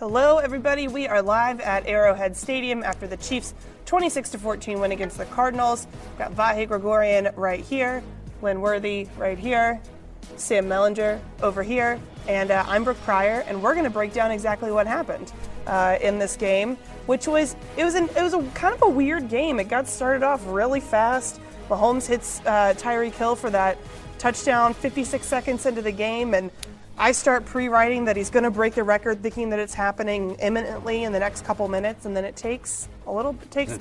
Hello, everybody. We are live at Arrowhead Stadium after the Chiefs' 26-14 win against the Cardinals. Got Vahe Gregorian right here, Lynn Worthy right here, Sam Mellinger over here, and I'm Brooke Pryor, and we're going to break down exactly what happened in this game, which was it was a kind of a weird game. It got started off really fast. Mahomes hits Tyreek Hill for that touchdown 56 seconds into the game, and I start pre-writing that he's going to break the record, thinking that it's happening imminently in the next couple minutes, and then it takes a little. It takes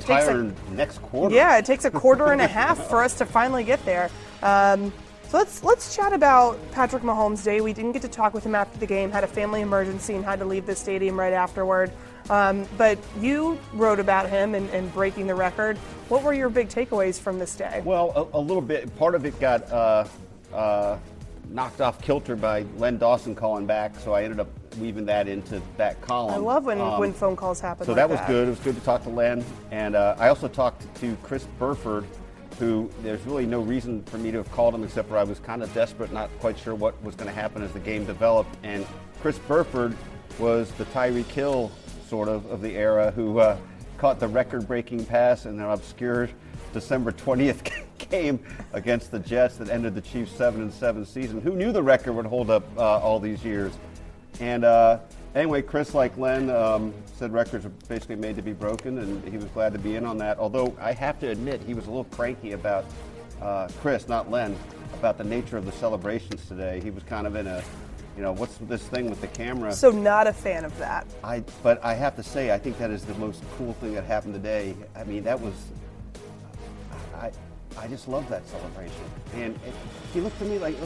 next quarter. Yeah, it takes a quarter and a half for us to finally get there. So let's chat about Patrick Mahomes' day. We didn't get to talk with him after the game. Had a family emergency and had to leave the stadium right afterward. But you wrote about him and breaking the record. What were your big takeaways from this day? Well, a little bit. Part of it got knocked off kilter by Len Dawson calling back, so I ended up weaving that into that column. I love when phone calls happen. So that was good. It was good to talk to Len, and I also talked to Chris Burford, who there's really no reason for me to have called him except for I was kind of desperate, not quite sure what was going to happen as the game developed. And Chris Burford was the Tyreek Hill sort of the era who caught the record-breaking pass in an obscure December 20th game against the Jets that ended the Chiefs' 7-7 season. Who knew the record would hold up all these years? And anyway, Chris, like Len, said records are basically made to be broken, and he was glad to be in on that. Although I have to admit, he was a little cranky about Chris, not Len, about the nature of the celebrations today. He was kind of in a, what's this thing with the camera? So not a fan of that. But I have to say, I think that is the most cool thing that happened today. I mean, that was. I just love that celebration, and he looked to me like a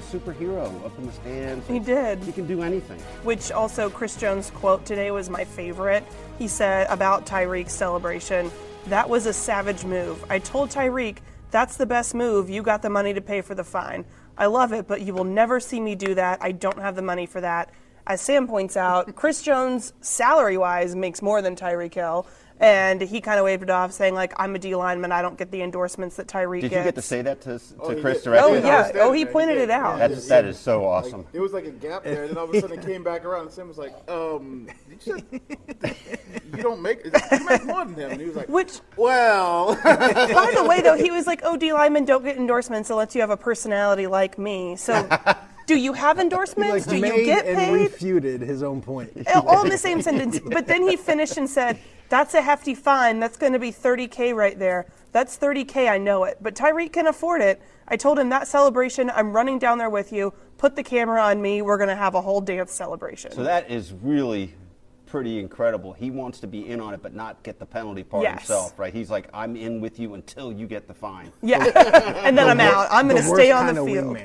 superhero up in the stands. He did. He can do anything. Which also, Chris Jones' quote today was my favorite. He said about Tyreek's celebration, "That was a savage move. I told Tyreek, that's the best move. You got the money to pay for the fine. I love it, but you will never see me do that. I don't have the money for that." As Sam points out, Chris Jones, salary-wise, makes more than Tyreek Hill. And he kind of waved it off, saying, like, I'm a D lineman. I don't get the endorsements that Tyreek gets. Did you get to say that to Chris directly? Oh, yeah. Oh, he pointed it out. That is so awesome. There was like a gap there, and then all of a sudden it came back around, and Sam was like, you make more than him. And he was like, well. By the way, though, he was like, D linemen don't get endorsements unless you have a personality like me. So do you have endorsements? Do you get paid? And refuted his own point. All in the same sentence. But then he finished and said, that's a hefty fine. That's going to be $30K right there. That's $30K, I know it. But Tyreek can afford it. I told him that celebration, I'm running down there with you. Put the camera on me. We're going to have a whole dance celebration. So that is really pretty incredible. He wants to be in on it but not get the penalty part himself, right? He's like, I'm in with you until you get the fine. Yeah, and then I'm out. I'm going to stay on the field.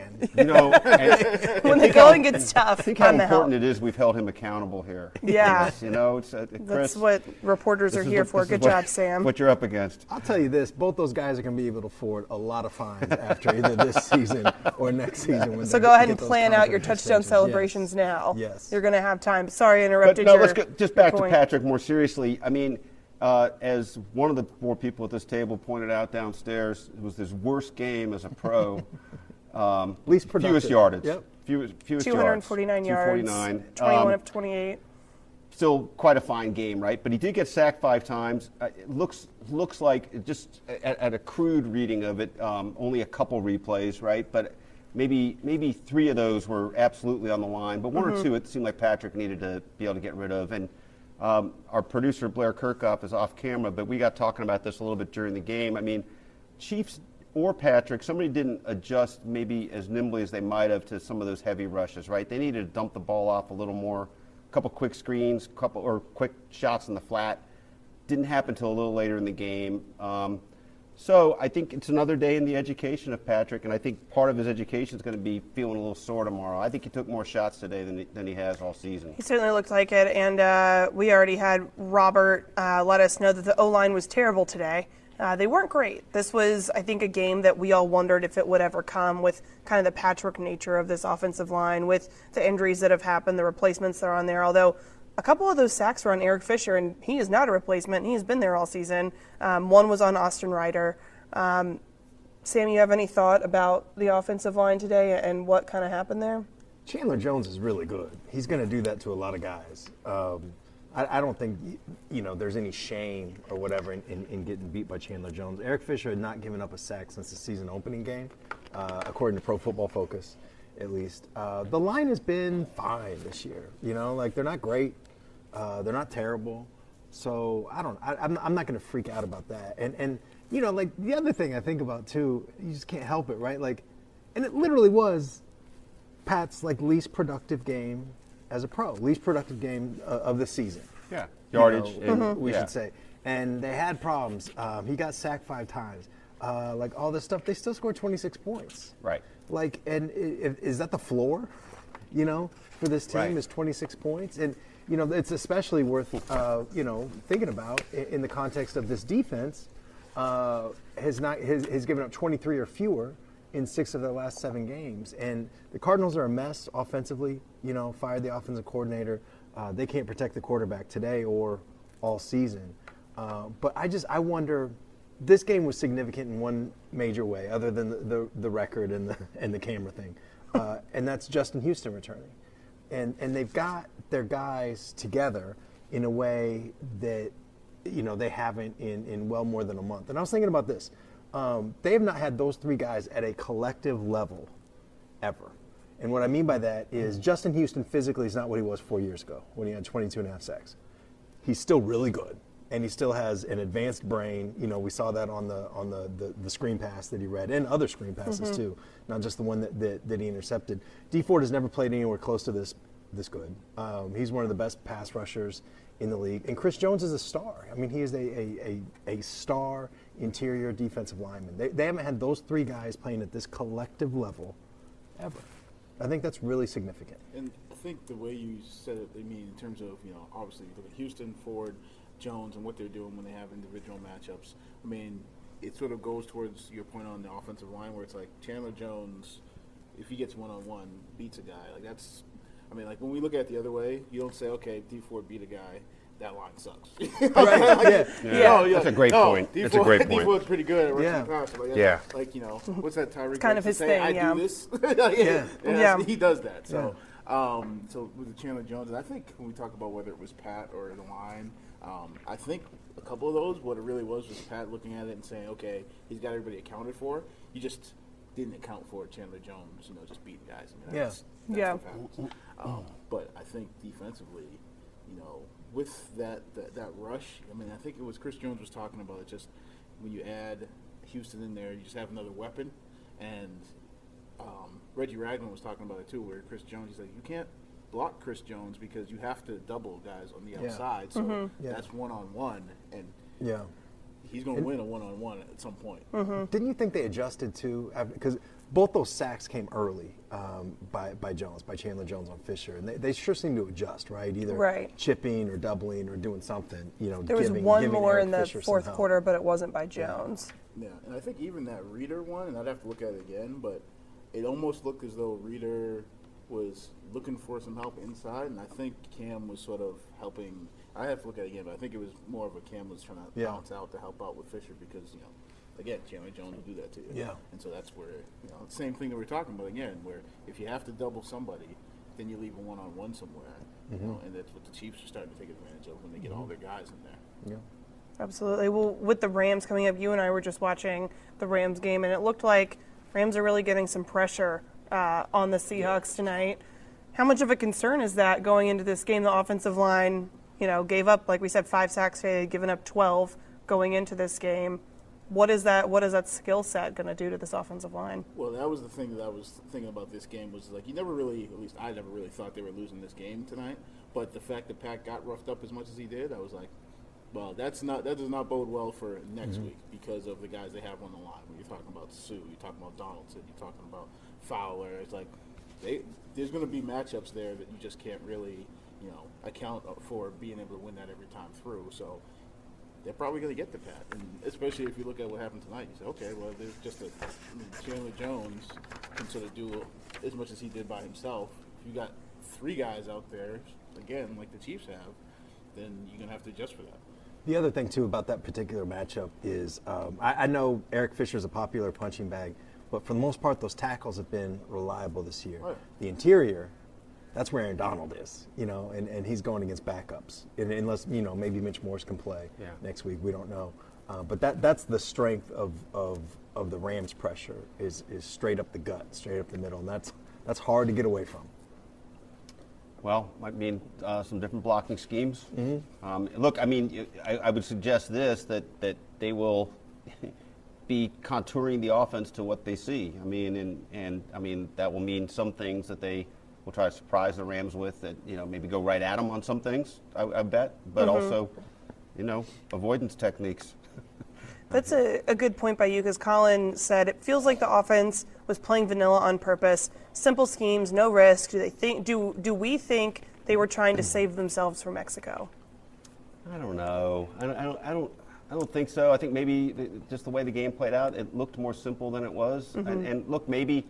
When the going gets tough, think how important it is we've held him accountable here. Yeah. It's Chris, that's what reporters are here for. Good job, Sam. What you're up against. I'll tell you this, both those guys are going to be able to afford a lot of fines after either this season or next season. So go ahead and plan out your touchdown celebrations now. Yes. You're going to have time. Sorry I interrupted let's go. Just back point. to Patrick more seriously. I mean, as one of the four people at this table pointed out downstairs, it was his worst game as a pro. Least productive. Fewest yardage. Yep. Fewest 249 yards. 21 of 28. Still quite a fine game, right? But he did get sacked 5 times. It looks like, just at a crude reading of it, only a couple replays, right? But maybe 3 of those were absolutely on the line, but 1 or 2 it seemed like Patrick needed to be able to get rid of. And our producer, Blair Kirkhoff, is off camera, but we got talking about this a little bit during the game. I mean, Chiefs or Patrick, somebody didn't adjust maybe as nimbly as they might have to some of those heavy rushes, right? They needed to dump the ball off a little more, a couple quick screens, or quick shots in the flat. Didn't happen until a little later in the game. So I think it's another day in the education of Patrick, and I think part of his education is going to be feeling a little sore tomorrow. I think he took more shots today than he has all season. He certainly looked like it, and we already had Robert let us know that the O-line was terrible today. They weren't great. This was, I think, a game that we all wondered if it would ever come with kind of the patchwork nature of this offensive line, with the injuries that have happened, the replacements that are on there, although a couple of those sacks were on Eric Fisher, and he is not a replacement. He has been there all season. One was on Austin Ryder. Sam, you have any thought about the offensive line today and what kind of happened there? Chandler Jones is really good. He's going to do that to a lot of guys. I don't think there's any shame or whatever in getting beat by Chandler Jones. Eric Fisher had not given up a sack since the season opening game, according to Pro Football Focus, at least. The line has been fine this year. They're not great, they're not terrible. So I'm not going to freak out about that. And the other thing I think about too, you just can't help it, right? And it literally was Pat's least productive game as a pro, least productive game of the season. Yeah, yardage. We should say. And they had problems. He got sacked 5 times. All this stuff, they still scored 26 points. Right. Is that the floor? For this team Right. is 26 points, and it's especially worth thinking about in the context of this defense. Has given up 23 or fewer in 6 of their last 7 games. And the Cardinals are a mess offensively, fired the offensive coordinator. They can't protect the quarterback today or all season. But I wonder, this game was significant in one major way, other than the record and the camera thing. And that's Justin Houston returning. And they've got their guys together in a way that, they haven't in well more than a month. And I was thinking about this. They have not had those 3 guys at a collective level ever. And what I mean by that is Justin Houston physically is not what he was 4 years ago when he had 22.5 sacks. He's still really good, and he still has an advanced brain. We saw that on the screen pass that he read, and other screen passes too, not just the one that he intercepted. Dee Ford has never played anywhere close to this good. He's one of the best pass rushers in the league. And Chris Jones is a star. I mean, he is a star interior defensive lineman. They haven't had those 3 guys playing at this collective level ever. I think that's really significant. And I think the way you said it, in terms of, obviously you look at Houston, Ford, Jones, and what they're doing when they have individual matchups. It sort of goes towards your point on the offensive line where it's like Chandler Jones, if he gets one-on-one, beats a guy. When we look at it the other way, you don't say, okay, D Ford beat a guy, that line sucks. Right. Yeah. That's a great point. That's a great point. D Ford's pretty good at rushing Yeah. passer. What's that Tyreek? Kind of his say, thing, I do this. He does that. So, so with the Chandler Jones, I think when we talk about whether it was Pat or the line, I think a couple of those, what it really was Pat looking at it and saying, okay, he's got everybody accounted for. You just didn't account for Chandler Jones, just beating guys. That's what happens. But I think defensively, with that rush, I think it was Chris Jones was talking about it. Just when you add Houston in there, you just have another weapon. And Reggie Ragland was talking about it too, where Chris Jones, he's like, you can't block Chris Jones because you have to double guys on the outside. So that's one-on-one, and he's going to win a one-on-one at some point. Didn't you think they adjusted too? Because both those sacks came early by Jones, by Chandler Jones on Fisher, and they sure seem to adjust, right? Either chipping or doubling or doing something. There was one more in the fourth quarter, but it wasn't by Jones. Yeah, and I think even that Reader one, and I'd have to look at it again, but it almost looked as though Reader was looking for some help inside, and I think Cam was sort of helping. I have to look at it again, but I think it was more of a Cam was trying to bounce out to help out with Fisher because, again, Chandler Jones will do that to you. Yeah. And so that's where, same thing that we're talking about again, where if you have to double somebody, then you leave a one-on-one somewhere, and that's what the Chiefs are starting to take advantage of when they get all their guys in there. Yeah. Absolutely. Well, with the Rams coming up, you and I were just watching the Rams game, and it looked like Rams are really getting some pressure on the Seahawks tonight. How much of a concern is that going into this game? The offensive line, gave up, like we said, 5 sacks today, given up 12 going into this game. What is that skill set going to do to this offensive line? Well, that was the thing that I was thinking about this game was you never really, at least I never really thought they were losing this game tonight. But the fact that Pat got roughed up as much as he did, I was like, well, that does not bode well for next week because of the guys they have on the line. When you're talking about Sue, you're talking about Donaldson, you're talking about Fowler. It's like there's going to be matchups there that you just can't really, account for being able to win that every time through. So they're probably going to get the Pat, and especially if you look at what happened tonight. You say, okay, well, there's just Chandler Jones can sort of do as much as he did by himself. If you got 3 guys out there, again, like the Chiefs have, then you're going to have to adjust for that. The other thing, too, about that particular matchup is I know Eric Fisher's a popular punching bag, But for the most part, those tackles have been reliable this year. Right. The interior, that's where Aaron Donald is, and he's going against backups. Unless, maybe Mitch Morse can play next week. We don't know. But that's the strength of the Rams' pressure is straight up the gut, straight up the middle, and that's hard to get away from. Well, might mean some different blocking schemes. Look, I mean, I would suggest this, that they will be contouring the offense to what they see. I mean, and I mean, that will mean some things that they will try to surprise the Rams with, that, maybe go right at them on some things, I bet, but also, avoidance techniques. That's a good point by you, because Colin said it feels like the offense was playing vanilla on purpose. Simple schemes, no risk. Do we think they were trying to save themselves from Mexico? I don't know. I don't think so. I think maybe just the way the game played out, it looked more simple than it was. And look, maybe,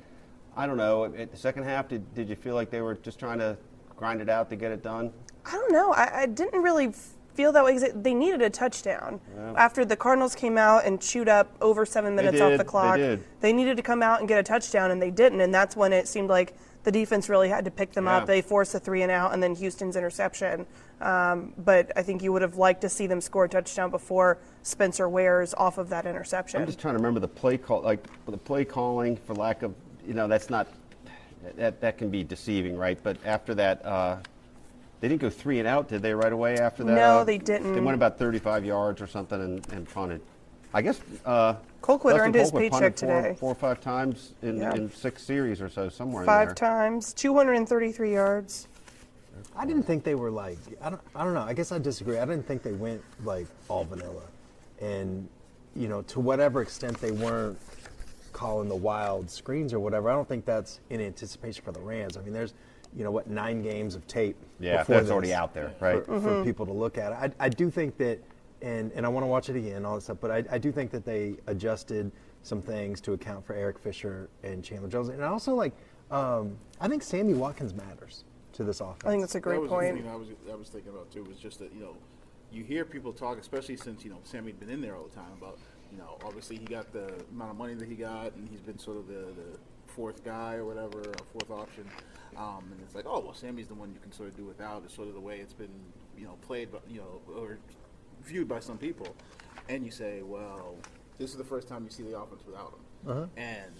I don't know, at the second half, did you feel like they were just trying to grind it out to get it done? I don't know. I didn't really feel that way, because they needed a touchdown. After the Cardinals came out and chewed up over 7 minutes off the clock, they needed to come out and get a touchdown, and they didn't. And that's when it seemed like the defense really had to pick them up. They forced a 3 and out, and then Houston's interception. But I think you would have liked to see them score a touchdown before Spencer Ware's off of that interception. I'm just trying to remember the play call, like the play calling, for lack of, that's not, that can be deceiving, right? But after that, they didn't go 3 and out, did they, right away after that? No, they didn't. They went about 35 yards or something and punted. I guess Colquitt earned his Colquitt paycheck punted today. 4 or 5 times in 6 series or so, somewhere in 5 there. times, 233 yards. I didn't think they were like, I don't know. I guess I disagree. I didn't think they went like all vanilla. And, to whatever extent they weren't calling the wild screens or whatever, I don't think that's in anticipation for the Rams. I mean, there's, 9 games of tape. Yeah, before that's this already out there, right? For people to look at. I do think that, and I want to watch it again, all that stuff, but I do think that they adjusted some things to account for Eric Fisher and Chandler Jones. And I also I think Sammy Watkins matters to this offense. I think that's a great point. The thing I was thinking about too, was just that, you hear people talk, especially since, Sammy'd been in there all the time, about, obviously he got the amount of money that he got, and he's been sort of the fourth guy or whatever, or fourth option. And it's like, oh, well, Sammy's the one you can sort of do without. It's sort of the way it's been, played, or viewed by some people. And you say, well, this is the first time you see the offense without him. And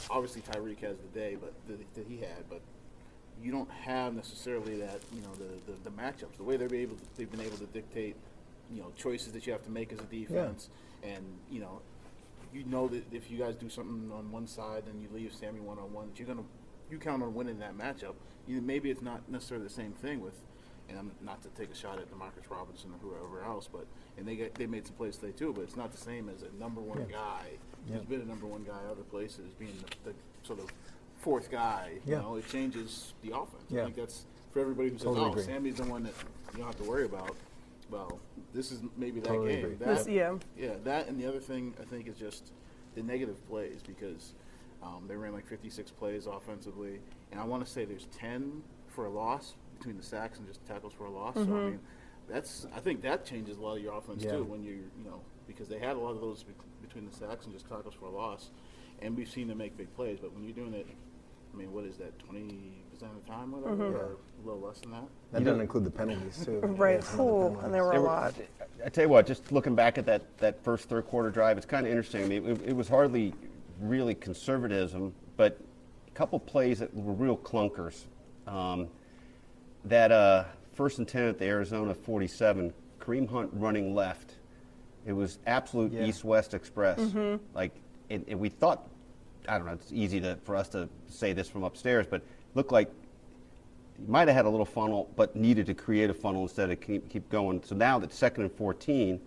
obviously Tyreek has the day that he had, but you don't have necessarily that, the matchups, the way they've been able to dictate, choices that you have to make as a defense. And, that if you guys do something on one side and you leave Sammy one-on-one, that you count on winning that matchup. Maybe it's not necessarily the same thing with, and I'm not to take a shot at DeMarcus Robinson or whoever else, and they made some plays today too, but it's not the same as a number one guy who's been a number one guy other places being the sort of fourth guy. It changes the offense. I think that's for everybody who says, Totally agree. Sammy's the one that you don't have to worry about. Well, this is maybe that Totally game. agree. That, and the other thing I think is just the negative plays, because they ran like 56 plays offensively, and I want to say there's 10 for a loss between the sacks and just tackles for a loss. So I mean, I think that changes a lot of your offense too, when because they had a lot of those between the sacks and just tackles for a loss, and we've seen them make big plays. But when you're doing it, I mean, what is that, 20% of the time, whatever, or a little less than that? That doesn't include the penalties, too. Right. And there were a lot. I tell you what, just looking back at that first third quarter drive, it's kind of interesting. I mean, it was hardly really conservatism, but a couple plays that were real clunkers. That first and 10 at the Arizona 47, Kareem Hunt running left. It was absolute East-West Express. And we thought, I don't know, it's easy for us to say this from upstairs, but looked like he might have had a little funnel, but needed to create a funnel instead of keep going. So now that's 2nd and 14,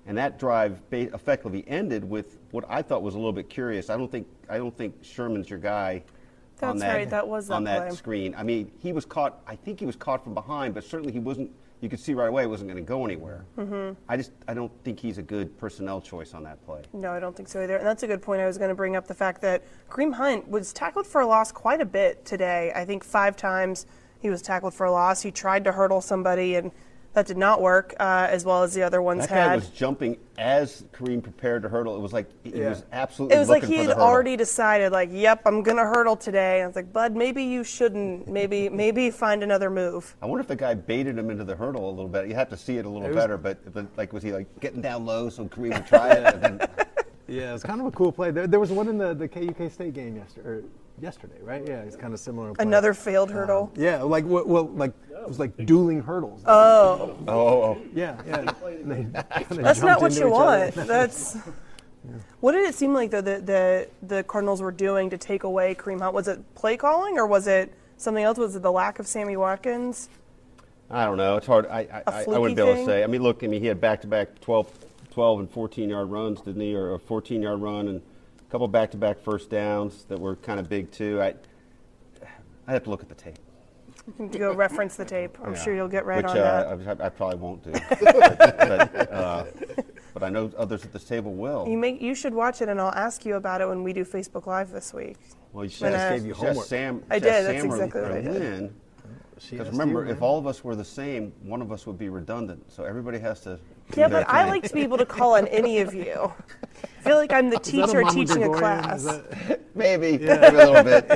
and that drive effectively ended with what I thought was a little bit curious. I don't think Sherman's your guy. That's on that, right. That was that on that play. screen. I mean, he was caught. I think he was caught from behind, but certainly he wasn't. You could see right away he wasn't going to go anywhere. I don't think he's a good personnel choice on that play. No, I don't think so either. And that's a good point. I was going to bring up the fact that Kareem Hunt was tackled for a loss quite a bit today. I think 5 times he was tackled for a loss. He tried to hurdle somebody, and That did not work, as well as the other ones That had. guy was jumping as Kareem prepared to hurdle. It was like he was absolutely. It was like looking he for had the hurdle. already decided, like, yep, I'm gonna hurdle today. And I was like, Bud, maybe you shouldn't. Maybe find another move. I wonder if the guy baited him into the hurdle a little bit. You have to see it a little better, but like, was he like getting down low so Kareem would try it? And then, Yeah, it's kind of a cool play. There was one in the KUK State game yesterday, right? Yeah, it's kind of similar. Play. Another failed hurdle. Yeah, like like it was like dueling hurdles. Oh, Yeah. that's not what you want. That's. What did it seem like though the Cardinals were doing to take away Kareem Hunt? Was it play calling or was it something else? Was it the lack of Sammy Watkins? I don't know. It's hard. I wouldn't be able to say. I mean, look. He had back-to-back 12 and 14-yard runs, didn't he? Or a 14-yard run and a couple back-to-back first downs that were kind of big too. I have to look at the tape. You can go reference the tape. I'm sure you'll get right Which, on that. I probably won't do. But I know others at this table will. You should watch it, and I'll ask you about it when we do Facebook Live this week. Well, you should gave you homework. Sam. I did. That's exactly what I did. Lynn. Because remember, if all of us were the same, one of us would be redundant. So everybody has to. Yeah, but I like to be able to call on any of you. I feel like I'm the teacher teaching a class. Maybe a little bit.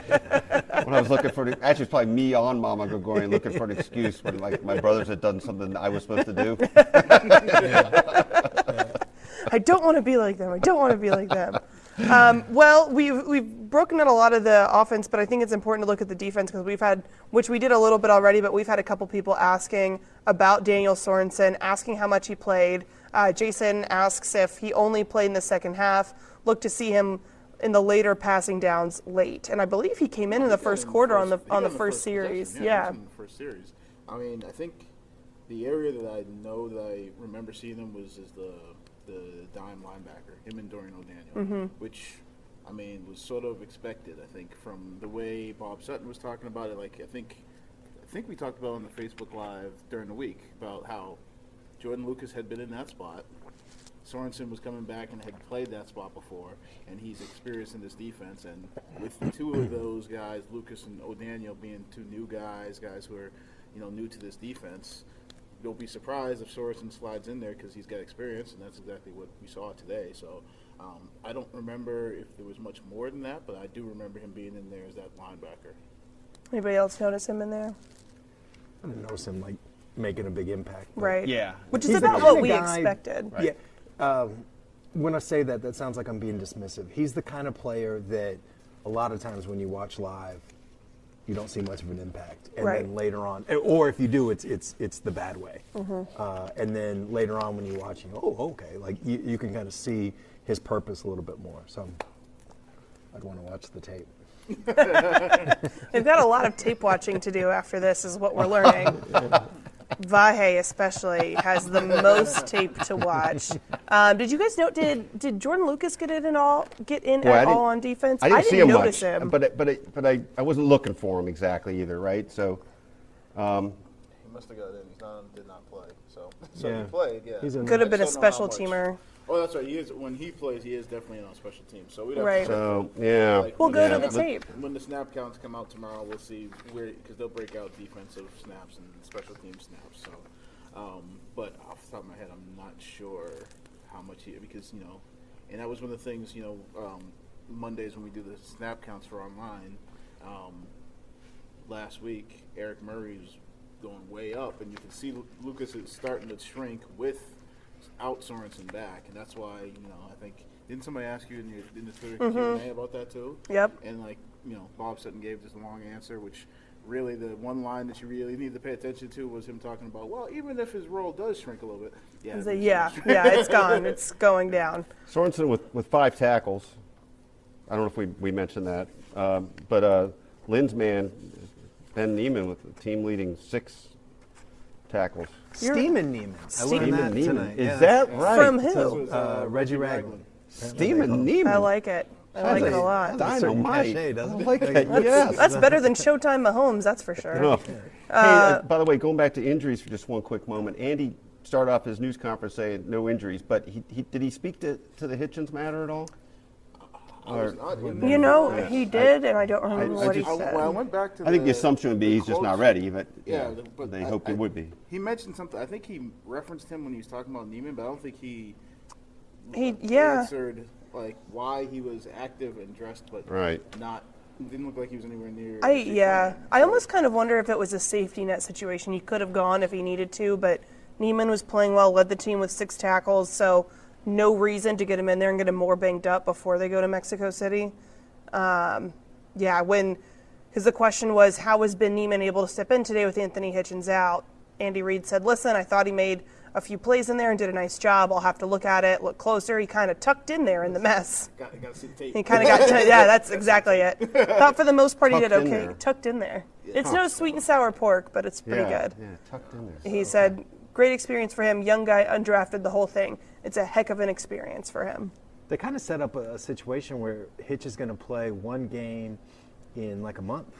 When I was looking for actually, it's probably me on Mama Gregorian looking for an excuse when like my brothers had done something I was supposed to do. I don't want to be like them. I don't want to be like them. Well, we've broken out a lot of the offense, but I think it's important to look at the defense because we've had, which we did a little bit already, but we've had a couple people asking about Daniel Sorensen, asking how much he played. Jason asks if he only played in the second half. Look to see him in the later passing downs late, and I believe he came in the first quarter on the first series. Yeah. In the first series. I mean, I think the area that I know that I remember seeing him was the dime linebacker, him and Dorian O'Daniel, which, I mean, was sort of expected, I think, from the way Bob Sutton was talking about it. Like, I think we talked about on the Facebook Live during the week about how Jordan Lucas had been in that spot. Sorensen was coming back and had played that spot before, and he's experienced in this defense. And with the two of those guys, Lucas and O'Daniel, being two new guys who are, new to this defense, don't be surprised if Sorensen slides in there because he's got experience, and that's exactly what we saw today. So I don't remember if there was much more than that, but I do remember him being in there as that linebacker. Anybody else notice him in there? I didn't notice him like making a big impact. Right. Yeah. Which is He's the about kind what of we guy- expected. Right. Yeah. When I say that, that sounds like I'm being dismissive. He's the kind of player that a lot of times when you watch live, you don't see much of an impact, and Right. then later on, or if you do, it's the bad way. And then later on, when you watch, okay, like you can kind of see his purpose a little bit more. So I'd want to watch the tape. We've got a lot of tape watching to do after this, is what we're learning. Vahe especially has the most tape to watch. Did you guys know? Did Jordan Lucas get in at all on defense? I didn't see him notice much, him. but I wasn't looking for him exactly either, right? So. He must have got in. Did not play. So Yeah. he played. Yeah. He's in Could have been a I just don't know how special much. teamer. Oh, that's right. He is. When he plays, he is definitely on special teams. So we don't. Right. So yeah. Like, We'll go yeah, to the tape. When the snap counts come out tomorrow, we'll see where, because they'll break out defensive snaps and special team snaps. So, but off the top of my head, I'm not sure how much because and that was one of the things Mondays when we do the snap counts for online. Last week, Eric Murray was going way up, and you can see Lucas is starting to shrink without Sorensen back, and that's why I think didn't somebody ask you in the Twitter Q&A about that too? Yep. And Bob Sutton gave this long answer, which really the one line that you really need to pay attention to was him talking about, well, even if his role does shrink a little bit, It's gone. It's going down. Sorensen with 5 tackles. I don't know if we mentioned that, but Lynn's man Ben Neiman with the team leading 6 tackles. Steeman Neiman. I learned that Neiman. tonight. Is Yeah. that right? From This who? was, Reggie Ragland. Steeman Neiman. I like it. I like it a lot. Dynamite. Cachet, doesn't I it? like that. Yes. That's better than Showtime Mahomes, that's for sure. No. Hey, by the way, going back to injuries for just one quick moment, Andy started off his news conference saying no injuries, but did he speak to the Hitchens matter at all? I was not in You know, there. he did, and I don't remember what he When said. I went back to I think the assumption would be he's just not quotes- ready, but Yeah, but they hoped he would be. He mentioned something. I think he referenced him when he was talking about Neiman, but I don't think he answered like why he was active and dressed, but not. It didn't look like he was anywhere near. I almost kind of wonder if it was a safety net situation. He could have gone if he needed to, but Neiman was playing well, led the team with 6 tackles, so no reason to get him in there and get him more banged up before they go to Mexico City. Because the question was, how was Ben Neiman able to step in today with Anthony Hitchens out? Andy Reid said, listen, I thought he made a few plays in there and did a nice job. I'll have to look at it, look closer. He kind of tucked in there in the mess. Got to see the tape. He kind of got, that's exactly it. Thought for the most part he did Tucked in okay. there. Tucked in there. It's no sweet and sour pork, but it's pretty good. Yeah, tucked in there. He said, great experience for him. Young guy, undrafted, the whole thing. It's a heck of an experience for him. They kind of set up a situation where Hitch is going to play one game in like a month,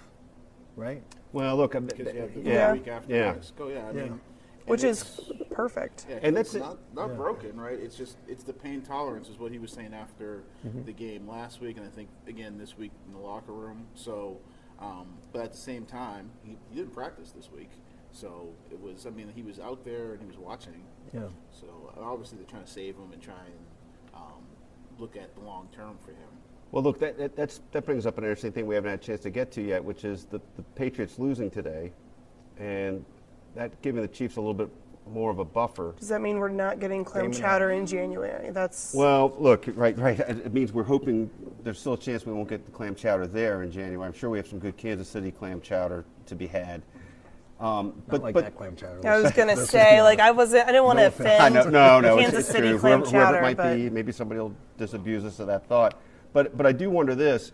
right? Well, look, Because you have the week after Yeah. Mexico. Yeah, I mean, Which and is perfect. Yeah, And it's that's not broken, right? It's just the pain tolerance is what he was saying after the game last week, and I think again this week in the locker room. So, but at the same time, he didn't practice this week, so it was. I mean, he was out there and he was watching. Yeah. So obviously they're trying to save him and try and look at the long term for him. Well, look, that brings up an interesting thing we haven't had a chance to get to yet, which is the Patriots losing today, and that giving the Chiefs a little bit more of a buffer. Does that mean we're not getting clam chowder in January? That's Well, look, right. It means we're hoping there's still a chance we won't get the clam chowder there in January. I'm sure we have some good Kansas City clam chowder to be had. Not like that clam chowder. I was gonna say, like I didn't want to offend I know, no, Kansas it's City true. clam Whoever chowder, it might but be, maybe somebody will disabuse us of that thought. But I do wonder this: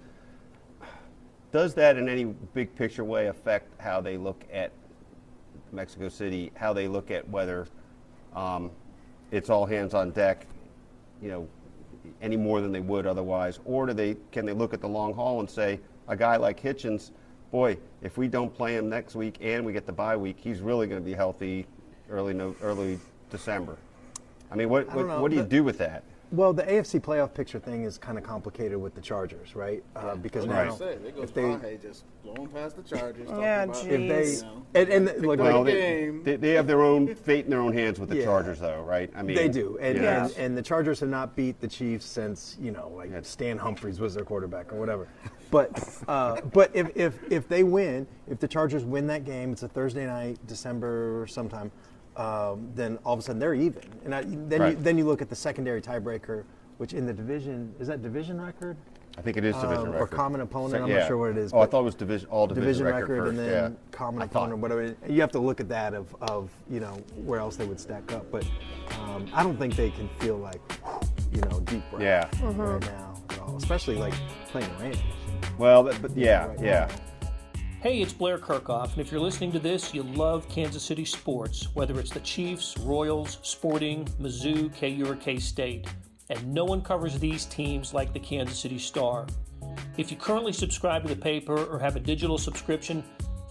does that, in any big picture way, affect how they look at Mexico City? How they look at whether it's all hands on deck, any more than they would otherwise, or can they look at the long haul and say, a guy like Hitchens, boy, if we don't play him next week and we get the bye week, he's really going to be healthy early December. I mean, what do you do with that? Well, the AFC playoff picture thing is kind of complicated with the Chargers, right? Because now, if they just blowing past the Chargers. Yeah, talking about, geez. and look, Well, game. they have their own fate in their own hands with the Chargers, though, right? I mean, they do, and, Yeah. and the Chargers have not beat the Chiefs since Stan Humphries was their quarterback or whatever. But if they win, if the Chargers win that game, it's a Thursday night, December sometime. Then all of a sudden they're even, and then you look at the secondary tiebreaker, which in the division is that division record? I think it is division record or common opponent. I'm yeah. not sure what it is. Oh, I but thought it was division record first, and then yeah. common opponent, whatever. You have to look at that of where else they would stack up. But I don't think they can feel like deep breath right now at all, especially like playing Rams. Well, but yeah. Hey, it's Blair Kirkhoff, and if you're listening to this, you love Kansas City sports, whether it's the Chiefs, Royals, Sporting, Mizzou, KU, or K-State. And no one covers these teams like the Kansas City Star. If you currently subscribe to the paper or have a digital subscription,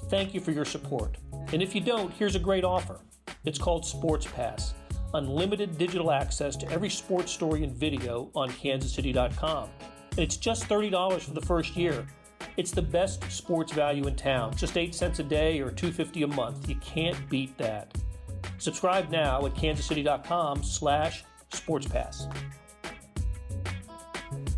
thank you for your support. And if you don't, here's a great offer. It's called Sports Pass, unlimited digital access to every sports story and video on kansascity.com. And it's just $30 for the first year. It's the best sports value in town, just 8 cents a day or $2.50 a month. You can't beat that. Subscribe now at kansascity.com/sportspass.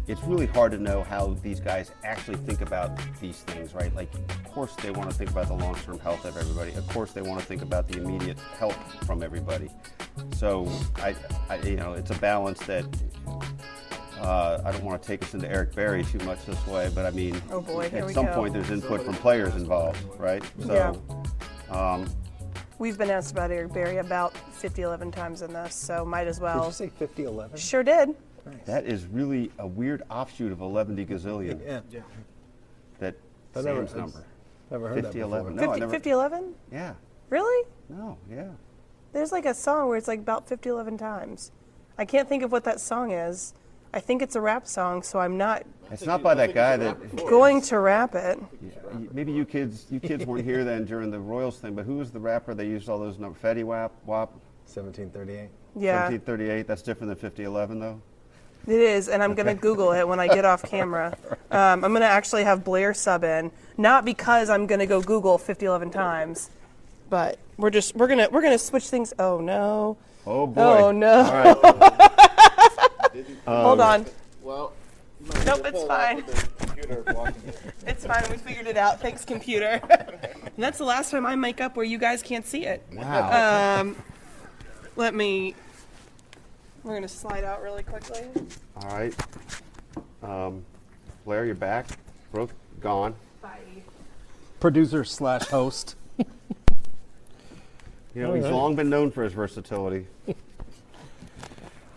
It's really hard to know how these guys actually think about these things, right? Like, of course they want to think about the long-term health of everybody. Of course they want to think about the immediate help from everybody. So, it's a balance that I don't want to take us into Eric Berry too much this way, but I mean, Oh boy, here at we some go. point there's input from players involved, right? So, We've been asked about Eric Berry about 50-11 times in this, so might as Did well. you say 50-11? Sure did. that is really a weird offshoot of 11 gazillion. Yeah. That I never- Sam's number. Never heard that 50-11. before. No, I never. 50-11? Yeah. Really? No. Yeah. There's like a song where it's like about 50-11 times. I can't think of what that song is. I think it's a rap song, so I'm not It's not by that guy that. going to rap it. Maybe you kids weren't here then during the Royals thing, but who was the rapper they used all those numbers? Fetty Wap? 1738. Yeah. 1738. That's different than 5011, though. It is, and I'm going to Google it when I get off camera. I'm going to actually have Blair sub in, not because I'm going to go Google 5011 times, but we're gonna switch things. Oh no. Oh boy. Oh no. All right. Hold on. Well, Nope, it's fine. Computer blocking it. It's fine. We figured it out. Thanks, computer. And that's the last time I make up where you guys can't see it. Wow. We're going to slide out really quickly. All right. Blair, you're back. Both gone. Bye. Producer / host. You know, he's long been known for his versatility.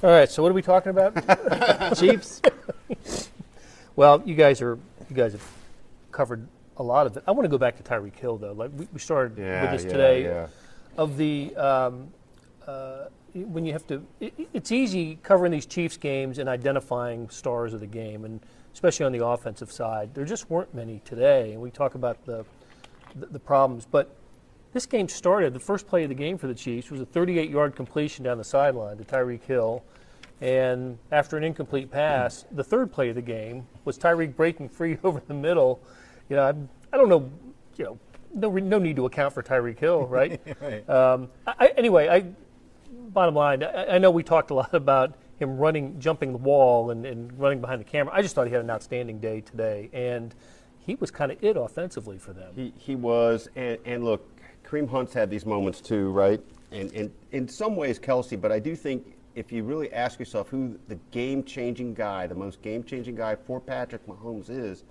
All right, so what are we talking about? Chiefs. Well, you guys have covered a lot of it. I want to go back to Tyreek Hill though. Like we started with this today. Yeah. Of the when you have to, it's easy covering these Chiefs games and identifying stars of the game, and especially on the offensive side, there just weren't many today. And we talk about the problems, but this game started. The first play of the game for the Chiefs was a 38-yard completion down the sideline to Tyreek Hill. And after an incomplete pass, the third play of the game was Tyreek breaking free over the middle. You know, I don't know, you know, no need to account for Tyreek Hill, right? Right. Bottom line, I know we talked a lot about him jumping the wall and running behind the camera. I just thought he had an outstanding day today, and he was kind of it offensively for them. He was, and look, Kareem Hunt's had these moments too, right? And in some ways, Kelsey, but I do think if you really ask yourself who the game-changing guy, the most game-changing guy for Patrick Mahomes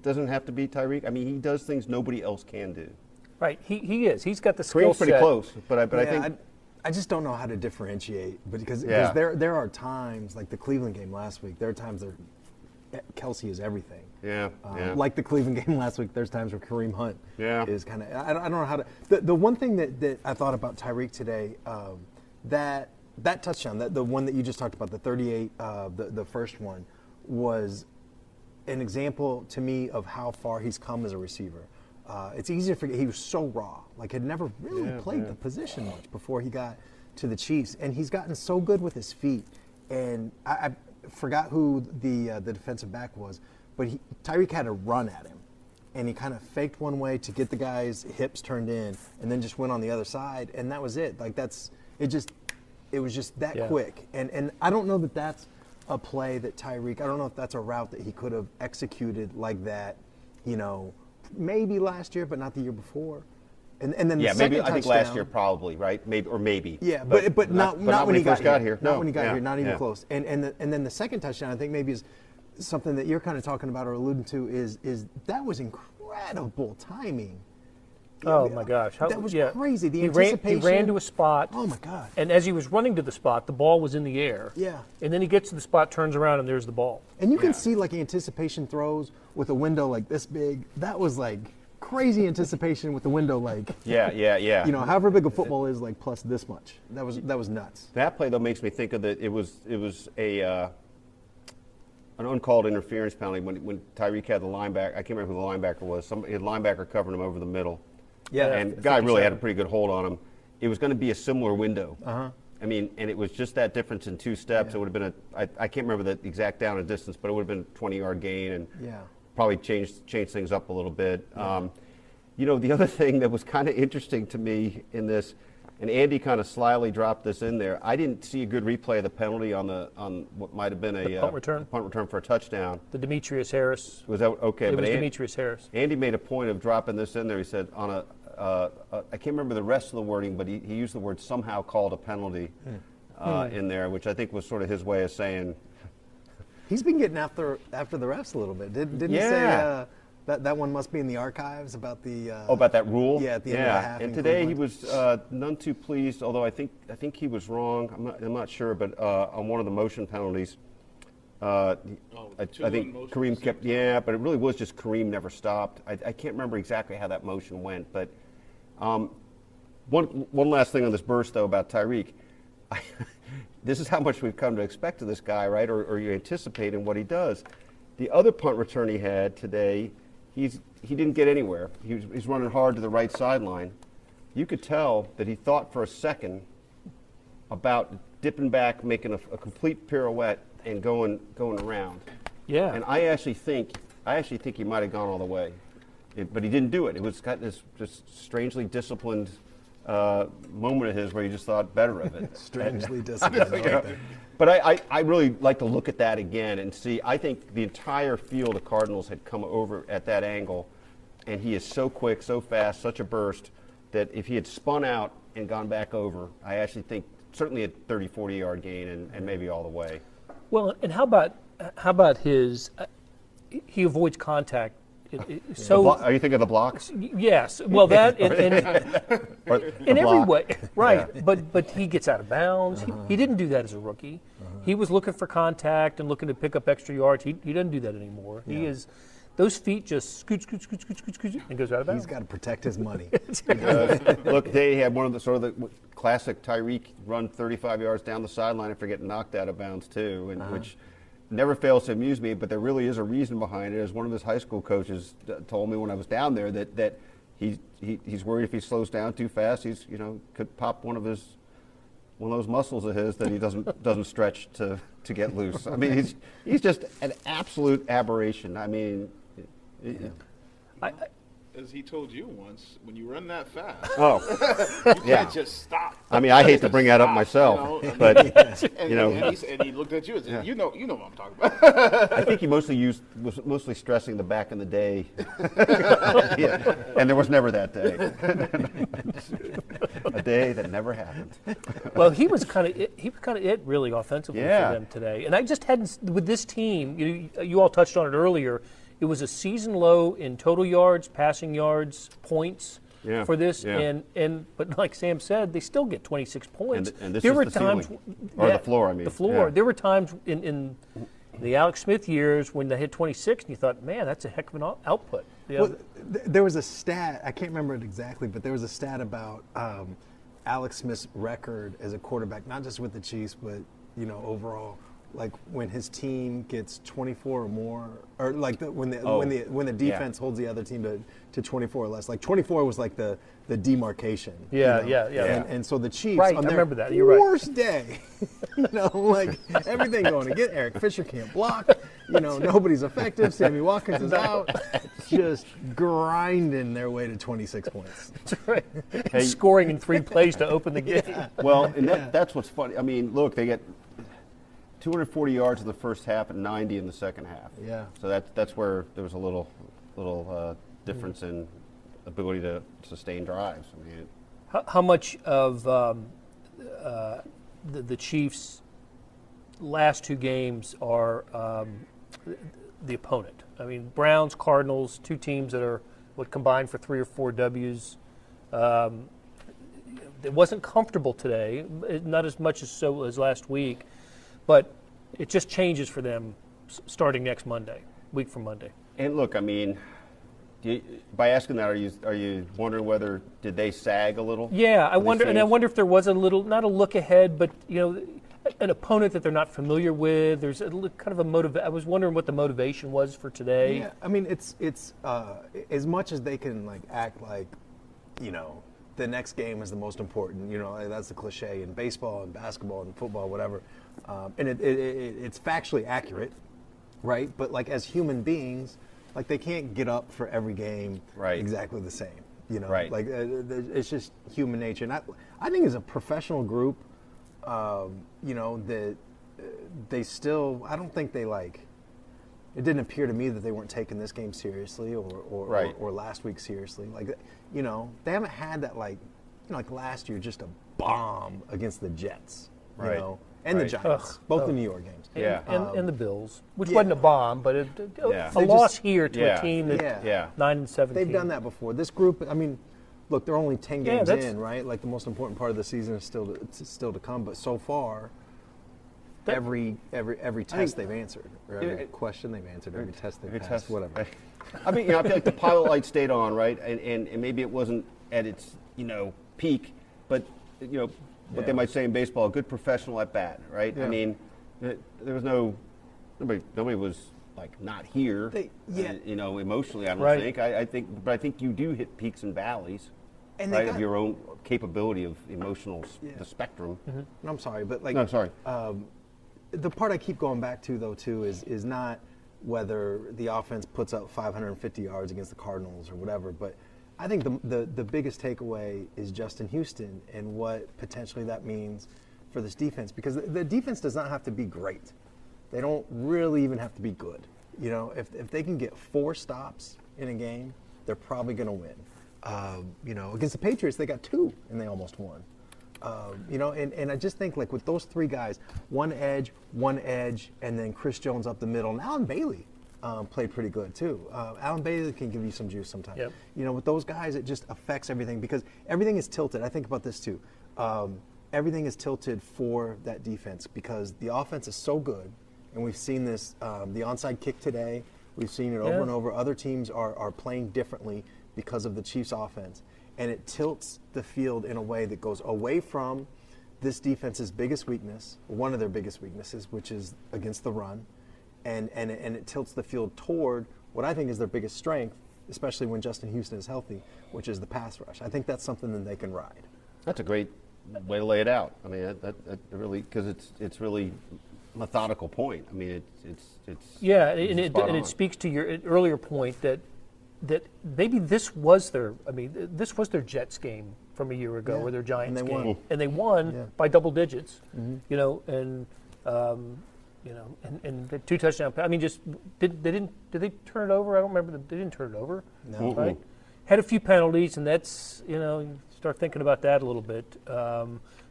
doesn't have to be Tyreek. I mean, he does things nobody else can do. Right, he is. He's got the skill Kareem's set. pretty close, but I think I just don't know how to differentiate, because Yeah. there are times, like the Cleveland game last week, there are times Kelsey is everything. yeah. Like the Cleveland game last week, there's times where Kareem Hunt Yeah. is kind of. I don't know how to. The one thing that I thought about Tyreek today, that touchdown, the one that you just talked about, the 38, the first one, was an example to me of how far he's come as a receiver. It's easy to forget he was so raw, like had never really played the position much before he got to the Chiefs, and he's gotten so good with his feet. And I forgot who the defensive back was, but Tyreek had a run at him, and he kind of faked one way to get the guy's hips turned in, and then just went on the other side, and that was it. Like it was just that quick, and I don't know that that's a play that Tyreek. I don't know if that's a route that he could have executed like that, you know, maybe last year, but not the year before. And then the second maybe I think last touchdown- year probably, right? Maybe. Yeah, but not when he first got here. Not when he got here. Not even yeah. close. And then the second touchdown, I think maybe is something that you're kind of talking about or alluding to is that was incredible timing. Oh my gosh, That was crazy. The he anticipation. He ran to a spot. Oh my God. And as he was running to the spot, the ball was in the air. Yeah. And then he gets to the spot, turns around, and there's the ball. And you can see like anticipation throws with a window like this big. That was like crazy anticipation with the window like. Yeah. You know, however big a football is, like plus this much. That was nuts. That play though makes me think of that. It was an uncalled interference penalty when Tyreek had the linebacker. I can't remember who the linebacker was. Somebody, the linebacker covering him over the middle. Yeah. And guy really had a pretty good hold on him. It was going to be a similar window. I mean, and it was just that difference in two steps. Yeah. It would have been I can't remember the exact down and distance, but it would have been a 20-yard gain and Yeah. probably changed things up a little bit. You know, the other thing that was kind of interesting to me in this, and Andy kind of slyly dropped this in there. I didn't see a good replay of the penalty on what might have been a punt return for a touchdown. The Demetrius Harris. Was that okay? It but was Demetrius Harris. Andy made a point of dropping this in there. He said on I can't remember the rest of the wording, but he used the word somehow called a penalty in there, which I think was sort of his way of saying. He's been getting after the refs a little bit. Didn't he say that one must be in the archives about the about that rule? Yeah, at the end of the half. And in today he Cleveland. was none too pleased, although I think he was wrong. I'm not sure, but on one of the motion penalties, I think Kareem kept. Yeah, but it really was just Kareem never stopped. I can't remember exactly how that motion went, but one last thing on this burst though about Tyreek. This is how much we've come to expect of this guy, right? Or you anticipate in what he does. The other punt return he had today, he didn't get anywhere. He's running hard to the right sideline. You could tell that he thought for a second about dipping back, making a complete pirouette, and going around. Yeah. And I actually think he might have gone all the way, but he didn't do it. It was got this just strangely disciplined moment of his where he just thought better of it. Strangely disciplined. I like that. But I really like to look at that again and see. I think the entire field of Cardinals had come over at that angle, and he is so quick, so fast, such a burst that if he had spun out and gone back over, I actually think certainly a 30, 40-yard gain and maybe all the way. Well, and how about his? He avoids contact. So are you thinking of the blocks? yes. Well, that Or in the every block? way, right? Yeah. But he gets out of bounds. He didn't do that as a rookie. He was looking for contact and looking to pick up extra yards. He doesn't do that anymore. Yeah. He is. Those feet just scoot, and goes out of bounds. He's got to protect his money. Look, they had one of the sort of the classic Tyreek run 35 yards down the sideline after getting knocked out of bounds too, and which never fails to amuse me. But there really is a reason behind it. As one of his high school coaches told me when I was down there, that he's worried if he slows down too fast, he's could pop one of those muscles of his that he doesn't stretch to get loose. I mean, he's just an absolute aberration. I mean. As he told you once, when you run that fast, you can't just stop. I mean, I hate to bring that up myself, but and he looked at you and said, "You know what I'm talking about." I think he was mostly stressing the back in the day, and there was never that day, a day that never happened. Well, he was kind of it really offensively for them today, and I just hadn't with this team. You all touched on it earlier. It was a season low in total yards, passing yards, points for this, but like Sam said, they still get 26 points. And this there is were the times, ceiling. Or the floor. I mean, the floor. Yeah. There were times in the Alex Smith years when they hit 26, and you thought, man, that's a heck of an output. Well, there was a stat, I can't remember it exactly, but there was a stat about Alex Smith's record as a quarterback, not just with the Chiefs, but overall. Like when his team gets 24 or more, or like when the defense holds the other team to 24 or less. Like 24 was like the demarcation. Yeah. And so the Chiefs right, on I their remember that. You're worst right. day, like everything going again. Eric Fisher can't block. Nobody's effective. Sammy Watkins is out. Just grinding their way to 26 points. That's right. Scoring in 3 plays to open the game. Yeah. Well, and that's what's funny. I mean, look, they get 240 yards in the first half and 90 in the second half. Yeah. So that's where there was a little difference in ability to sustain drives. I mean, how much of the Chiefs' last 2 games are the opponent? I mean, Browns, Cardinals, 2 teams that are combined for 3 or 4 W's. It wasn't comfortable today, not as much as last week. But it just changes for them starting next week from Monday. and look, I mean, by asking that, are you wondering whether did they sag a little? Yeah, I wonder if there was a little, not a look ahead, but an opponent that they're not familiar with. There's kind of I was wondering what the motivation was for today. Yeah, I mean, it's as much as they can act like, the next game is the most important. That's the cliche in baseball and basketball and football, whatever. And it's factually accurate, right? But as human beings, they can't get up for every game exactly the same. Right. It's just human nature. And I think as a professional group, that they still, I don't think they it didn't appear to me that they weren't taking this game seriously or last week seriously. They haven't had that last year, just a bomb against the Jets, and the Giants, both the New York games. And the Bills, which wasn't a bomb, but a loss here to a team that 9-17. They've done that before. This group, I mean, look, they're only 10 games in, right? The most important part of the season is still to come. But so far, every test they've answered, or every question they've answered, every test they've passed, whatever. I mean, I feel like the pilot light stayed on, right? And maybe it wasn't at its peak, but what they might say in baseball, a good professional at bat, right? Yeah. I mean, there was nobody was not here, emotionally. I don't think. But I think you do hit peaks and valleys, of your own capability of emotional the spectrum. Mm-hmm. I'm sorry, but no, sorry. the part I keep going back to, though, too, is not whether the offense puts up 550 yards against the Cardinals or whatever, but I think the biggest takeaway is Justin Houston and what potentially that means for this defense, because the defense does not have to be great. They don't really even have to be good. You know, if they can get 4 stops in a game, they're probably going to win. You know, against the Patriots, they got 2 and they almost won. You know, and I just think, like, with those 3 guys, one edge, and then Chris Jones up the middle, and Alan Bailey played pretty good too. Alan Bailey can give you some juice sometimes. Yep. You know, with those guys, it just affects everything because everything is tilted. I think about this too. Everything is tilted for that defense because the offense is so good, and we've seen this, the onside kick today. We've seen it over and over. Other teams are playing differently because of the Chiefs' offense. And it tilts the field in a way that goes away from this defense's biggest weakness, one of their biggest weaknesses, which is against the run. And it tilts the field toward what I think is their biggest strength, especially when Justin Houston is healthy, which is the pass rush. I think that's something that they can ride. That's a great way to lay it out. I mean, that really, because it's really methodical point. I mean, it's Yeah, and it speaks to your earlier point that maybe this was their Jets game from a year ago, or their Giants and they game, won. and they won by double digits. You know, and and the 2 touchdown. I mean, just did they turn it over? I don't remember. They didn't turn it over. No. Right? Had a few penalties, and that's, you start thinking about that a little bit.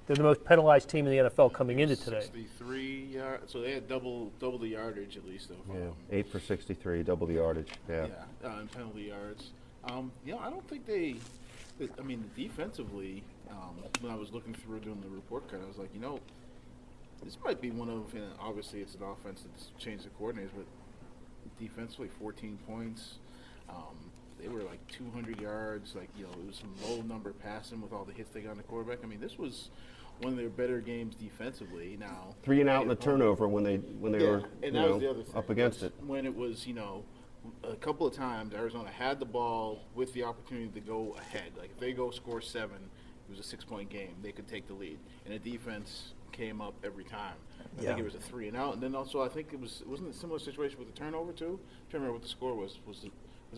They're the most penalized team in the NFL coming into today. 63 yards, so they had double the yardage at least. Of, 8 for 63, double the yardage. Yeah. And penalty yards. You know, I don't think they. I mean, defensively, when I was looking through doing the report card, I was like, you know, this might be one of. And obviously, it's an offense that's changed the coordinators, but defensively, 14 points. They were like 200 yards. Like, you know, it was some low number passing with all the hits they got on the quarterback. I mean, this was one of their better games defensively. Now 3 and out in the turnover when they were and that was the other thing. up against it. When it was, you know, a couple of times Arizona had the ball with the opportunity to go ahead. Like if they go score 7, it was a 6-point game. They could take the lead, and the defense came up every time. I think it was a 3 and out, and then also I think wasn't it a similar situation with the turnover too? I'm trying to remember what the score was. Was it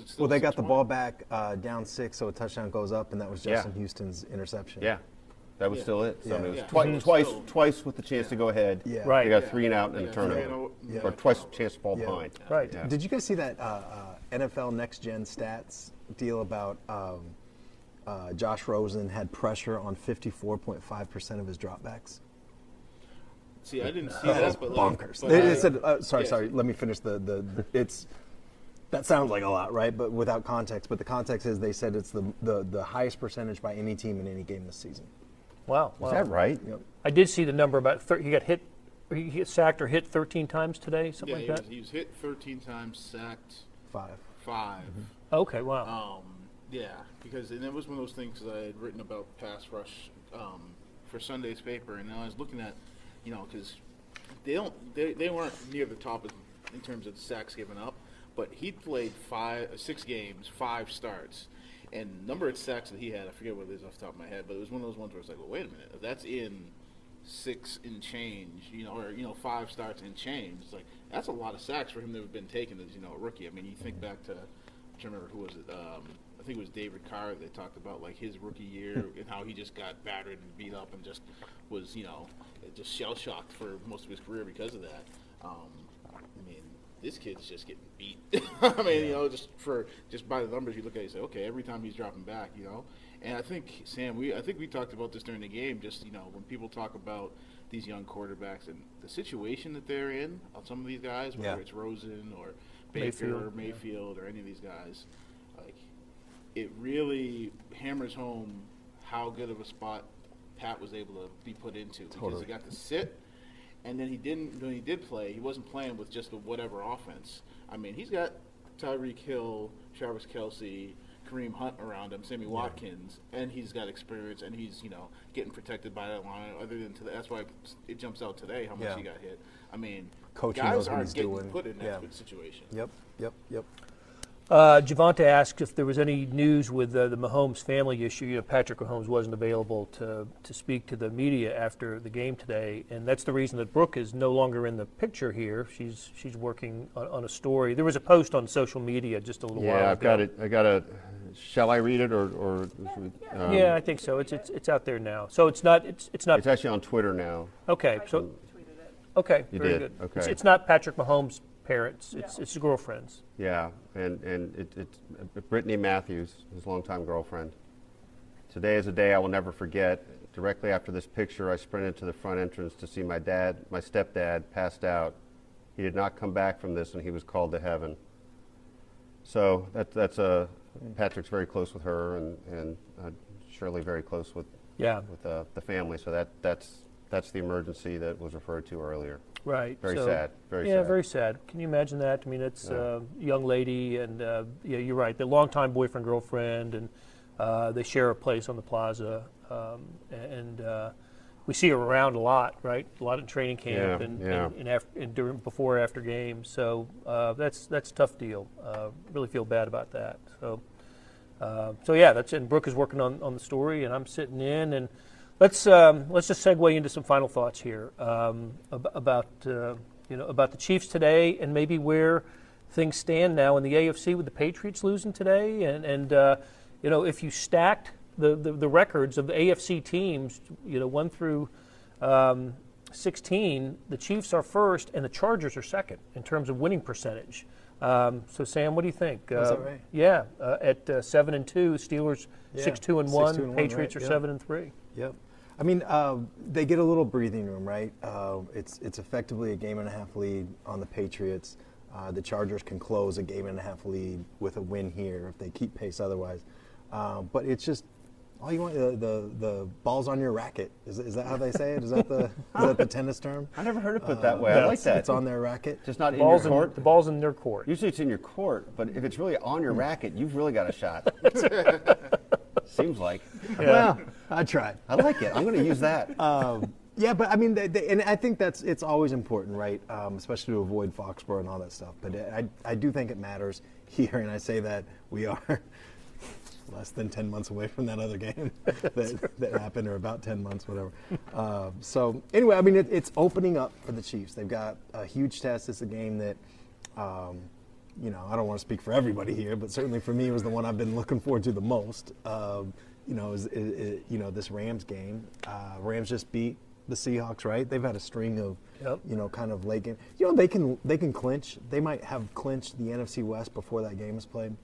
still Well, they got the 6-1? ball back down 6, so a touchdown goes up, and that was Justin Houston's interception. Yeah. That was still it. So I mean, it was Yeah. twice with the chance to go ahead. Yeah. Right. They got 3 and out and Yeah. a turnover. Yeah. Or twice chance to fall Yeah. behind. Right. Yeah. Did you guys see that NFL Next Gen stats deal about Josh Rosen had pressure on 54.5% of his dropbacks? See, I didn't see that, but like, Bonkers. but It I- said, sorry, yeah. let me finish it's. That sounds like a lot, right? But without context. But the context is they said it's the highest percentage by any team in any game this season. Wow. Is that right? Yep. I did see the number about he got sacked or hit 13 times today, something Yeah, like that. he was hit 13 times, sacked 5. 5. Okay, wow. Yeah, because and it was one of those things that I had written about pass rush for Sunday's paper, and I was looking at, you know, because they weren't near the top in terms of sacks given up, but he played 6 games, 5 starts, and number of sacks that he had, I forget what it is off the top of my head, but it was one of those ones where it's like, well, wait a minute, if that's in 6 and change, you know, or 5 starts and change, it's like that's a lot of sacks for him to have been taken as, you know, a rookie. I mean, you think back to, I'm trying to remember who was it. I think it was David Carr. They talked about like his rookie year and how he just got battered and beat up and just was, you know, just shell shocked for most of his career because of that. I mean, this kid's just getting beat. I mean, you know, just by the numbers you look at, you say, okay, every time he's dropping back, you know. And I think, Sam, I think we talked about this during the game. Just, you know, when people talk about these young quarterbacks and the situation that they're in, on some of these guys, whether it's Rosen or Baker or Mayfield or any of these guys, like, it really hammers home how good of a spot Pat was able to be put into. Because he got to sit, and then when he did play, he wasn't playing with just a whatever offense. I mean, he's got Tyreek Hill, Travis Kelce, Kareem Hunt around him, Sammy Watkins, and he's got experience, and he's, you know, getting protected by that line. Other than that's why it jumps out today how much he got hit. I mean, Coach guys knows what aren't he's getting doing. put in that Yeah. good situation. Yep. Javante asked if there was any news with the Mahomes family issue. Patrick Mahomes wasn't available to speak to the media after the game today, and that's the reason that Brooke is no longer in the picture here. She's working on a story. There was a post on social media just a little while ago. Yeah, I've got it. I got it. Shall I read it or yeah, I think so. It's out there now. So it's not. It's actually on Twitter now. Okay. So okay, You very did? good. Okay. It's not Patrick Mahomes' parents. It's his girlfriend's. Yeah, and it's Brittany Matthews, his longtime girlfriend. Today is a day I will never forget. Directly after this picture, I sprinted to the front entrance to see my stepdad, passed out. He did not come back from this, and he was called to heaven. So that's Patrick's very close with her, and Shirley very close with the family. So that's the emergency that was referred to earlier. Right. Very so, sad. Very yeah, sad. very sad. Can you imagine that? I mean, it's a young lady, and yeah, you're right. The longtime boyfriend, girlfriend, and they share a place on the plaza, and we see her around a lot, right? A lot in training camp and during before after games. So that's a tough deal. Really feel bad about that. So yeah, that's it. And Brooke is working on the story, and I'm sitting in. And let's just segue into some final thoughts here about the Chiefs today, and maybe where things stand now in the AFC with the Patriots losing today, and if you stacked the records of the AFC teams, 1 through 16, the Chiefs are first and the Chargers are second in terms of winning percentage. So Sam, what do you think? Is that right? Yeah, at 7-2, Steelers 6-2-1, Patriots right, are 7-3. Yep. I mean, they get a little breathing room, right? It's effectively a game-and-a-half lead on the Patriots. The Chargers can close a game-and-a-half lead with a win here if they keep pace otherwise. But it's just all you want. The ball's on your racket. Is that how they say it? Is that the tennis term? I never heard it put that way. I like that. It's on their racket. Just not in your court. The ball's in their court. Usually it's in your court, but if it's really on your racket, you've really got a shot. Seems like. Yeah. Well, I tried. I like it. I'm going to use that. Yeah, but I mean, and I think it's always important, right? Especially to avoid Foxborough and all that stuff. But I do think it matters here, and I say that we are less than 10 months away from that other game that happened, or about 10 months, whatever. So anyway, I mean, it's opening up for the Chiefs. They've got a huge test. It's a game that, I don't want to speak for everybody here, but certainly for me, it was the one I've been looking forward to the most. This Rams game. Rams just beat the Seahawks, right? They've had a string of, kind of late game. They can clinch. They might have clinched the NFC West before that game is played.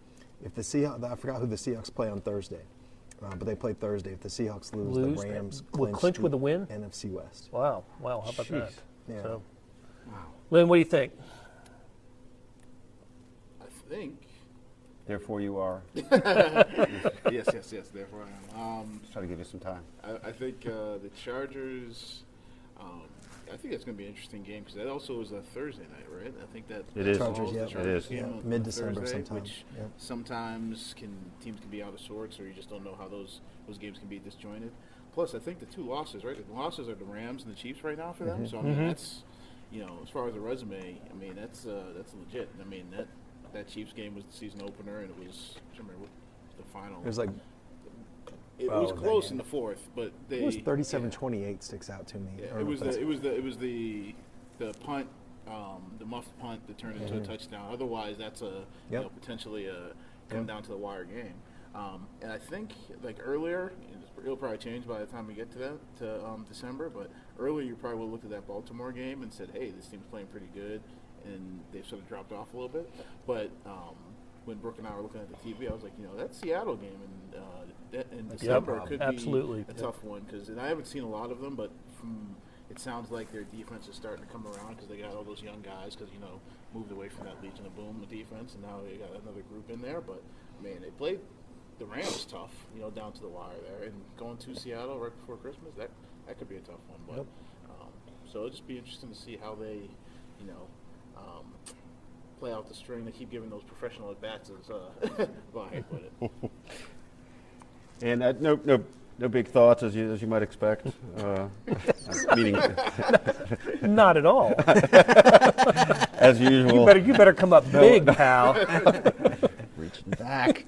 If the Seahawks, I forgot who the Seahawks play on Thursday, but they play Thursday. If the Seahawks lose, the Rams clinch with a win. NFC West. Wow. How about that? Yeah. So, Lynn, what do you think? I think. Therefore you are. Yes. Therefore I am. Just try to give you some time. I think the Chargers. I think that's going to be an interesting game because that also is a Thursday night, right? I think that it is. Chargers, the Chargers it is. game on Mid-December Thursday, sometime. which Yeah. sometimes teams can be out of sorts, or you just don't know how those games can be disjointed. Plus, I think the two losses, right? The losses are the Rams and the Chiefs right now for them. So I mean, that's as far as a resume, I mean that's legit. I mean that Chiefs game was the season opener, and it was I don't remember what the final. It was like. It was close in the fourth, but It was 37-28 sticks out to me. Yeah, it was the punt, the muffed punt that turned into a touchdown. Otherwise, that's potentially a come down to the wire game. And I think like earlier, it'll probably change by the time we get to December. But earlier, you probably would have looked at that Baltimore game and said, "Hey, this team's playing pretty good," and they've sort of dropped off a little bit. But when Brooke and I were looking at the TV, I was like, that Seattle game in December could absolutely. be a tough one because I haven't seen a lot of them, but it sounds like their defense is starting to come around because they got all those young guys because moved away from that Legion of Boom defense, and now they got another group in there. But man, they played the Rams tough, down to the wire there, and going to Seattle right before Christmas, that could be a tough one. But so it'll just be interesting to see how they, play out the string. They keep giving those professional at-bats as Vahe put it. And no big thoughts as you might expect. Meaning, Not at all. as usual. You better come up big, pal. back.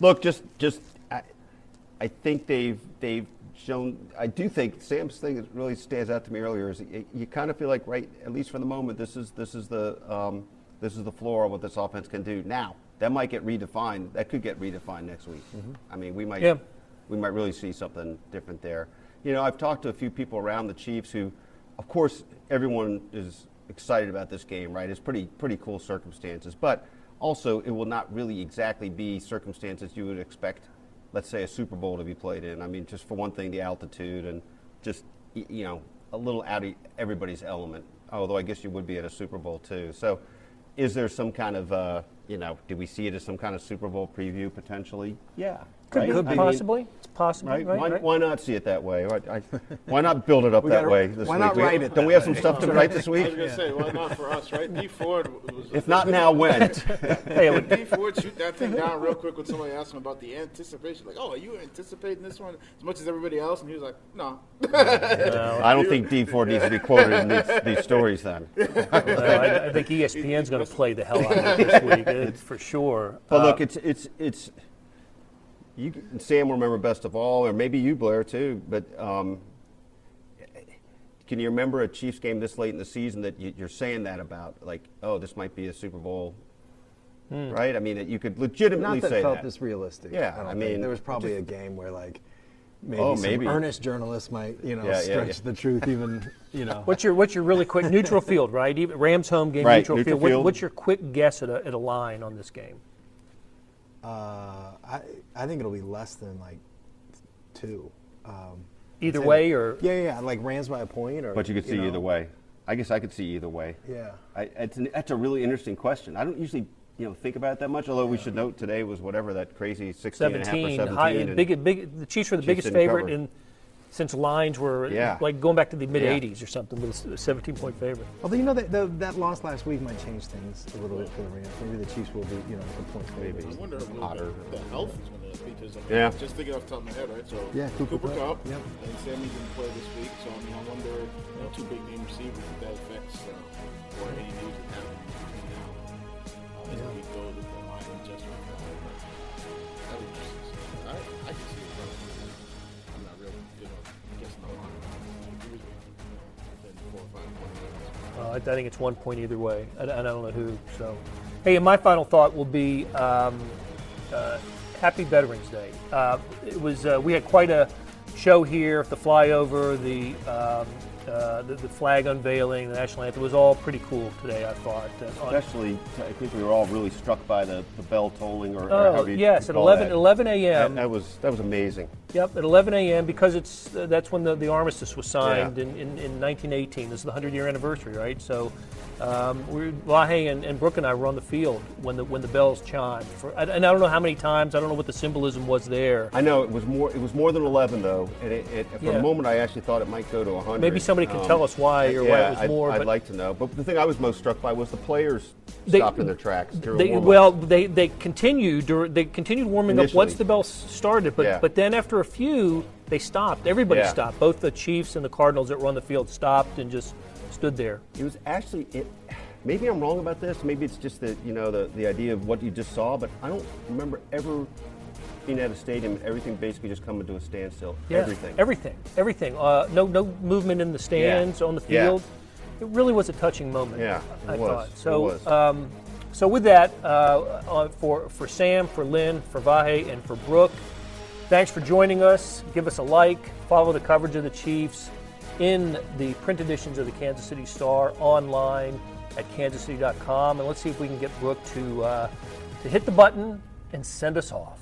Look, I think they've shown. I do think Sam's thing that really stands out to me earlier is you kind of feel like, right, at least for the moment, this is the floor of what this offense can do. Now that might get redefined. That could get redefined next week. I mean, we might really see something different there. You know, I've talked to a few people around the Chiefs who, of course, everyone is excited about this game, right? It's pretty cool circumstances, but also it will not really exactly be circumstances you would expect, let's say, a Super Bowl to be played in. I mean, just for one thing, the altitude and just, you know, a little out of everybody's element, although I guess you would be at a Super Bowl too. So is there some kind of, you know, do we see it as some kind of Super Bowl preview potentially? Yeah. Could be, possibly. It's possible, right? Why not see it that way? Why not build it up that way this week? Why not write it? Don't we have some stuff to write this week? I was going to say, why not for us, right? D Ford was. If not now, when? D Ford shoot that thing down real quick when somebody asked him about the anticipation. Like, oh, are you anticipating this one as much as everybody else? And he was like, no. I don't think D Ford needs to be quoted in these stories then. I think ESPN's going to play the hell out of it this week, for sure. But look, it's. You, Sam, will remember best of all, or maybe you, Blair, too. But can you remember a Chiefs game this late in the season that you're saying that about? Like, oh, this might be a Super Bowl, right? I mean, that you could legitimately say that. Not that felt this realistic. Yeah, I mean, there was probably a game where, like, maybe some earnest journalists might, stretch the truth even, What's your really quick neutral field, right? Even Rams home game, right, neutral field. What's your quick guess at a line on this game? I think it'll be less than like 2. Either way, or yeah, like Rams by a point, or. But you could see either way. I guess I could see either way. Yeah, that's a really interesting question. I don't usually think about it that much. Although we should note today was whatever that crazy 16.5 or 17. High, the Chiefs were the biggest favorite since lines were like going back to the mid-'80s or something, with a 17-point favorite. Although that loss last week might change things a little bit for the Rams. Maybe the Chiefs will be a point favorite. I wonder hotter. The health is going to because just thinking off the top of my head, right? So Cooper Kupp and Sammy didn't play this week, so I wonder 2 big name receivers if that affects or any news that happened between now as the week goes with the line adjustment. That would be interesting. I can see it running. I'm not really guessing the line. Within 4 or 5 points. I think it's 1 point either way. I don't know who. So, hey, and my final thought will be Happy Veterans Day. It was we had quite a show here. The flyover, the flag unveiling, the national anthem was all pretty cool today, I thought. Especially, I think we were all really struck by the bell tolling, or however you at call 11 a.m. That was amazing. Yep, at 11 a.m. because that's when the armistice was signed in 1918. This is the 100-year anniversary, right? So Vahe and Brooke and I were on the field when the bells chimed. And I don't know how many times. I don't know what the symbolism was there. I know it was more than 11 though. And for a moment I actually thought it might go to 100. Maybe somebody can tell us why or why it was more. I'd like to know. But the thing I was most struck by was the players stopped in their tracks during warm-up. Well, they continued warming up once the bell started. But then after a few, they stopped. Everybody stopped. Both the Chiefs and the Cardinals that were on the field stopped and just stood there. It was actually maybe I'm wrong about this. Maybe it's just the idea of what you just saw. But I don't remember ever being at a stadium and everything basically just coming to a standstill. Yeah, everything. No movement in the stands on the field. It really was a touching moment. Yeah, I was. thought. So with that, for Sam, for Lynn, for Vahe, and for Brooke, thanks for joining us. Give us a like. Follow the coverage of the Chiefs in the print editions of the Kansas City Star online at kansascity.com. And let's see if we can get Brooke to hit the button and send us off.